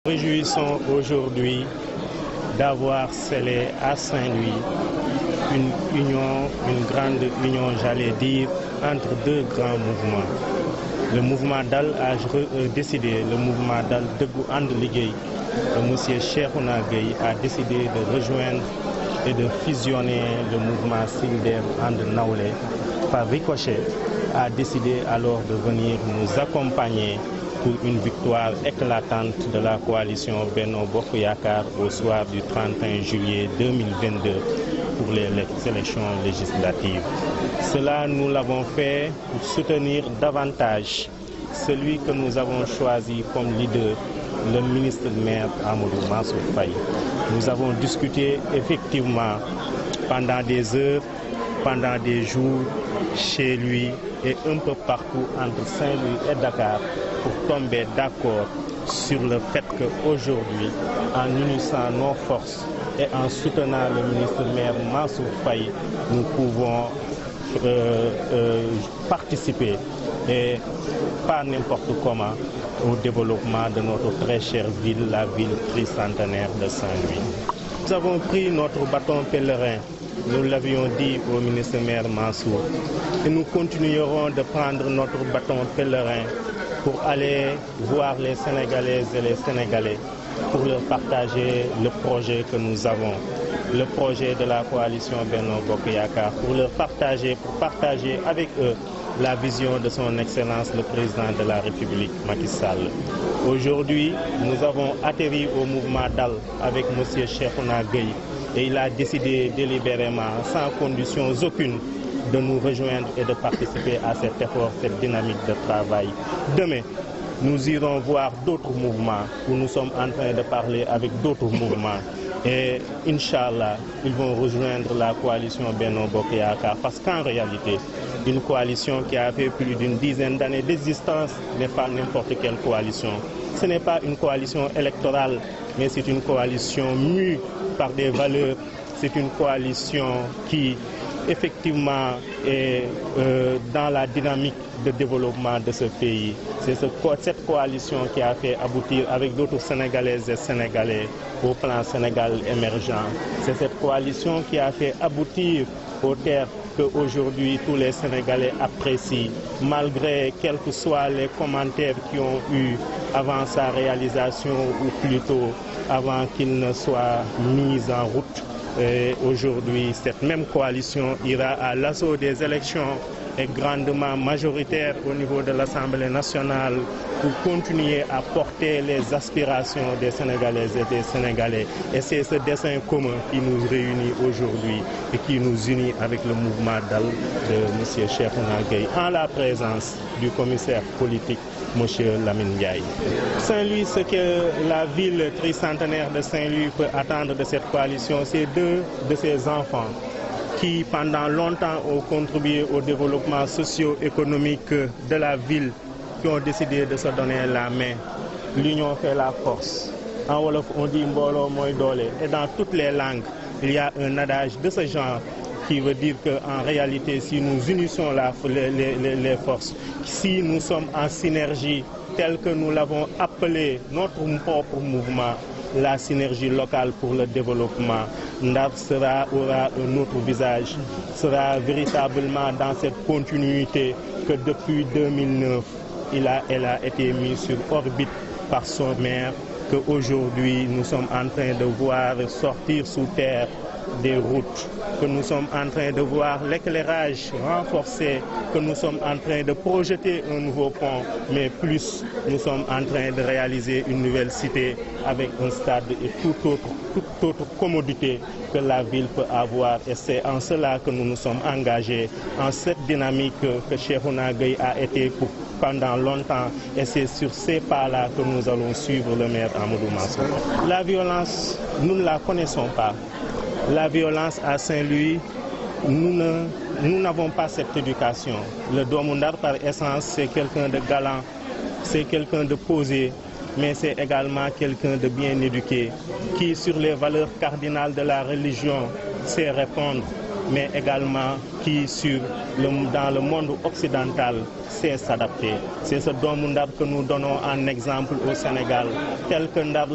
Réjouissons aujourd'hui d'avoir scellé à Saint-Louis une grande union, j'allais dire, entre deux grands mouvements. Le mouvement DAL a décidé, le mouvement DAL Deggu And Liggéey, M. Cheikhouna Gueye a décidé de rejoindre et de fusionner le mouvement Silder And Nawlé. Par ricochet, a décidé alors de venir nous accompagner pour une victoire éclatante de la coalition Benno Bokk Yakaar au soir du 31 juillet 2022 pour les élections législatives. Cela, nous l'avons fait pour soutenir davantage celui que nous avons choisi comme leader, le ministre maire Amadou Mansour Faye. Nous avons discuté effectivement pendant des heures, pendant des jours, chez lui et un peu partout entre Saint-Louis et Dakar pour tomber d'accord sur le fait qu'aujourd'hui, en unissant nos forces et en soutenant le ministre maire Mansour Faye, nous pouvons participer et pas n'importe comment au développement de notre très chère ville, la ville tricentenaire de Saint-Louis. Nous avons pris notre bâton pèlerin, nous l'avions dit au ministre maire Mansour, et nous continuerons de prendre notre bâton pèlerin pour aller voir les Sénégalaises et les Sénégalais, pour leur partager le projet que nous avons, le projet de la coalition Benno Bokk Yakaar, pour partager avec eux la vision de son Excellence le Président de la République, Macky Sall. Aujourd'hui, nous avons atterri au mouvement DAL avec M. Cheikhouna Gueye et il a décidé délibérément, sans conditions aucune, de nous rejoindre et de participer à cet effort, cette dynamique de travail. Demain, nous irons voir d'autres mouvements où nous sommes en train de parler avec d'autres mouvements. Et Inch'Allah, ils vont rejoindre la coalition Benno Bokk Yakaar parce qu'en réalité, une coalition qui a fait plus d'une dizaine d'années d'existence n'est pas n'importe quelle coalition. Ce n'est pas une coalition électorale, mais c'est une coalition mue par des valeurs. C'est une coalition qui, effectivement, est dans la dynamique de développement de ce pays. C'est cette coalition qui a fait aboutir avec d'autres Sénégalaises et Sénégalais au plan Sénégal émergent. C'est cette coalition qui a fait aboutir aux terres qu'aujourd'hui tous les Sénégalais apprécient, malgré quels que soient les commentaires qui ont eu avant sa réalisation ou plutôt avant qu'il ne soit mis en route. Aujourd'hui, cette même coalition ira à l'assaut des élections est grandement majoritaire au niveau de l'Assemblée nationale pour continuer à porter les aspirations des Sénégalaises et des Sénégalais. Et c'est ce dessein commun qui nous réunit aujourd'hui et qui nous unit avec le mouvement DAL de M. Cheikhouna Gueye en la présence du commissaire politique M. Lamine Ndiaye. Saint-Louis, ce que la ville tricentenaire de Saint-Louis peut attendre de cette coalition, c'est deux de ses enfants qui pendant longtemps ont contribué au développement socio-économique de la ville, qui ont décidé de se donner la main. L'union fait la force. En Wolof, on dit Mbolo Moy Dole. Et dans toutes les langues, il y a un adage de ce genre qui veut dire qu'en réalité, si nous unissons les forces, si nous sommes en synergie telle que nous l'avons appelé notre propre mouvement, la synergie locale pour le développement, Ndar aura un autre visage, sera véritablement dans cette continuité que depuis 2009, elle a été mise sur orbite par son maire, qu'aujourd'hui nous sommes en train de voir sortir sous terre des routes, que nous sommes en train de voir l'éclairage renforcé, que nous sommes en train de projeter un nouveau pont, mais plus nous sommes en train de réaliser une nouvelle cité avec un stade et toute autre commodité que la ville peut avoir. Et c'est en cela que nous nous sommes engagés, en cette dynamique que Cheikhouna Gueye a été pendant longtemps, et c'est sur ces pas-là que nous allons suivre le maire Amadou Mansour. La violence, nous ne la connaissons pas. La violence à Saint-Louis, nous n'avons pas cette éducation. Le Doomu Ndar, par essence, c'est quelqu'un de galant, c'est quelqu'un de posé, mais c'est également quelqu'un de bien éduqué, qui, sur les valeurs cardinales de la religion, sait répondre mais également qui dans le monde occidental sait s'adapter. C'est ce doomu Ndar que nous donnons en exemple au Sénégal, tel que Ndar